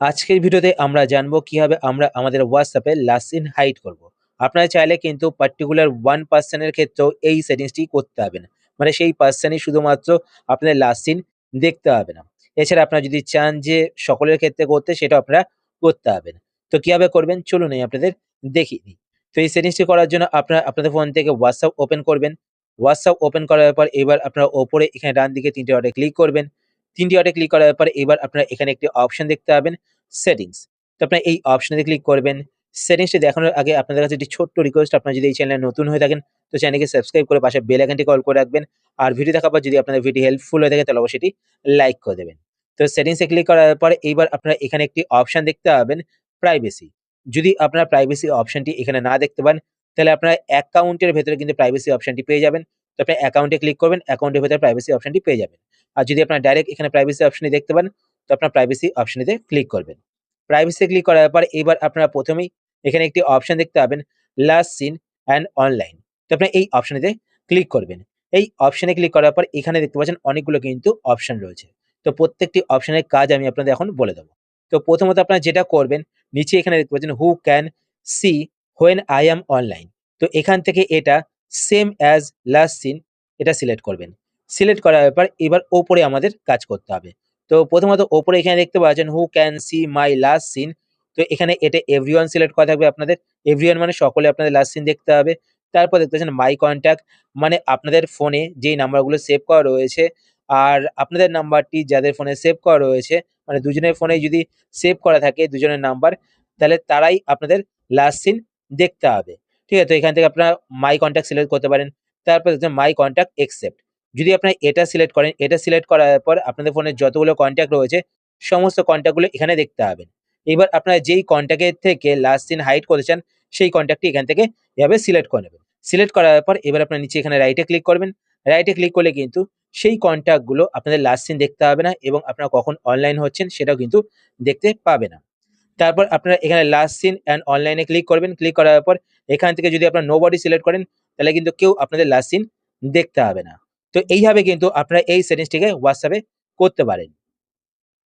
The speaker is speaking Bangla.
আজকের ভিডিওতে আমরা জানবো কিভাবে আমরা আমাদের হোয়াটসঅ্যাপে লাস্ট সিন হাইড করব। আপনারা চাইলে কিন্তু পার্টিকুলার ওয়ান পার্সনের ক্ষেত্রেও এই সেটিংসটি করতে হবে না। মানে সেই পার্সনই শুধুমাত্র আপনাদের লাস্ট সিন দেখতে হবে না। এছাড়া আপনারা যদি চান যে সকলের ক্ষেত্রে করতে সেটাও আপনারা করতে হবে না। তো কিভাবে করবেন চলুন আমি আপনাদের দেখিয়ে দিই। তো এই সেটিংসটি করার জন্য আপনারা আপনাদের ফোন থেকে হোয়াটসঅ্যাপ ওপেন করবেন। হোয়াটসঅ্যাপ ওপেন করার পর এবার আপনারা ওপরে এখানে ডান দিকে ৩ টে ডটে ক্লিক করবেন। ৩ টে ডটে ক্লিক করার পর এবার আপনারা এখানে একটি অপশন দেখতে পাবেন সেটিংস। তো আপনারা এই অপশনে ক্লিক করবেন। সেটিংসটি দেখানোর আগে আপনাদের কাছে একটি ছোট্ট রিকোয়েস্ট, আপনারা যদি এই চ্যানেলে নতুন হয়ে থাকেন তো চ্যানেলকে সাবস্ক্রাইব করে পাশে বেল আইকনটি কল করে রাখবেন। আর ভিডিও দেখার পর যদি আপনাদের ভিডিও হেল্পফুল হয়ে থাকে তাহলে অবশ্যই এটি লাইক করে দেবেন। তো সেটিংসে ক্লিক করার পরে এইবার আপনারা এখানে একটি অপশন দেখতে পাবেন প্রাইভেসি। যদি আপনারা প্রাইভেসি অপশনটি এখানে না দেখতে পান তাহলে আপনারা অ্যাকাউন্টের ভেতরে কিন্তু প্রাইভেসি অপশনটি পেয়ে যাবেন। তো আপনি অ্যাকাউন্টে ক্লিক করবেন, অ্যাকাউন্টের ভেতরে প্রাইভেসি অপশনটি পেয়ে যাবেন। আর যদি আপনারা ডাইরেক্ট এখানে প্রাইভেসি অপশনটি দেখতে পান তো আপনার প্রাইভেসি অপশনটিতে ক্লিক করবেন। প্রাইভেসি ক্লিক করার পর এবার আপনারা প্রথমেই এখানে একটি অপশন দেখতে পাবেন লাস্ট সিন অ্যান্ড অনলাইন। তো আপনি এই অপশনটিতে ক্লিক করবেন। এই অপশনে ক্লিক করার পর এখানে দেখতে পাচ্ছেন অনেকগুলো কিন্তু অপশন রয়েছে। তো প্রত্যেকটি অপশনের কাজ আমি আপনাদের এখন বলে দেবো। তো প্রথমত আপনারা যেটা করবেন, নিচে এখানে দেখতে পাচ্ছেন who can C when I am online. তো এখান থেকে এটা সেম অ্যাজ লাস্ট সিন এটা সিলেক্ট করবেন। সিলেক্ট করার পর এবার ওপরে আমাদের কাজ করতে হবে। তো প্রথমত ওপরে এখানে দেখতে পাচ্ছেন who can see my last scene. তো এখানে এটা এভরিওয়ান সিলেক্ট করা থাকবে আপনাদের। এভরিওয়ান মানে সকলে আপনাদের লাস্ট সিন দেখতে হবে। তারপর দেখতে পাচ্ছেন মাই কনট্যাক্ট, মানে আপনাদের ফোনে যেই নাম্বারগুলো সেভ করা রয়েছে আর আপনাদের নাম্বারটি যাদের ফোনে সেভ করা রয়েছে, মানে দুজনের ফোনেই যদি সেভ করা থাকে দুজনের নাম্বার, তাহলে তারাই আপনাদের লাস্ট সিন দেখতে হবে। ঠিক আছে? তো এখান থেকে আপনারা মাই কনট্যাক্ট সিলেক্ট করতে পারেন। তারপর দেখছেন মাই কনট্যাক্ট অ্যাকসেপ্ট। যদি আপনারা এটা সিলেক্ট করেন, এটা সিলেক্ট করার পর আপনাদের ফোনে যতগুলো কনট্যাক্ট রয়েছে সমস্ত কনট্যাক্টগুলো এখানে দেখতে পাবেন। এবার আপনারা যেই কনট্যাক্টের থেকে লাস্ট সিন হাইড করতে চান সেই কনট্যাক্টটি এখান থেকে এভাবে সিলেক্ট করে নেবেন। সিলেক্ট করার পর এবার আপনারা নিচে এখানে রাইটে ক্লিক করবেন। রাইটে ক্লিক করলে কিন্তু সেই কনট্যাক্টগুলো আপনাদের লাস্ট সিন দেখতে হবে না এবং আপনারা কখন অনলাইন হচ্ছেন সেটাও কিন্তু দেখতে পাবে না। তারপর আপনারা এখানে লাস্ট সিন অ্যান্ড অনলাইনে ক্লিক করবেন। ক্লিক করার পর এখান থেকে যদি আপনারা নোবডি সিলেক্ট করেন তাহলে কিন্তু কেউ আপনাদের লাস্ট সিন দেখতে হবে না। তো এইভাবে কিন্তু আপনারা এই সেটিংসটিকে হোয়াটসঅ্যাপে করতে পারেন।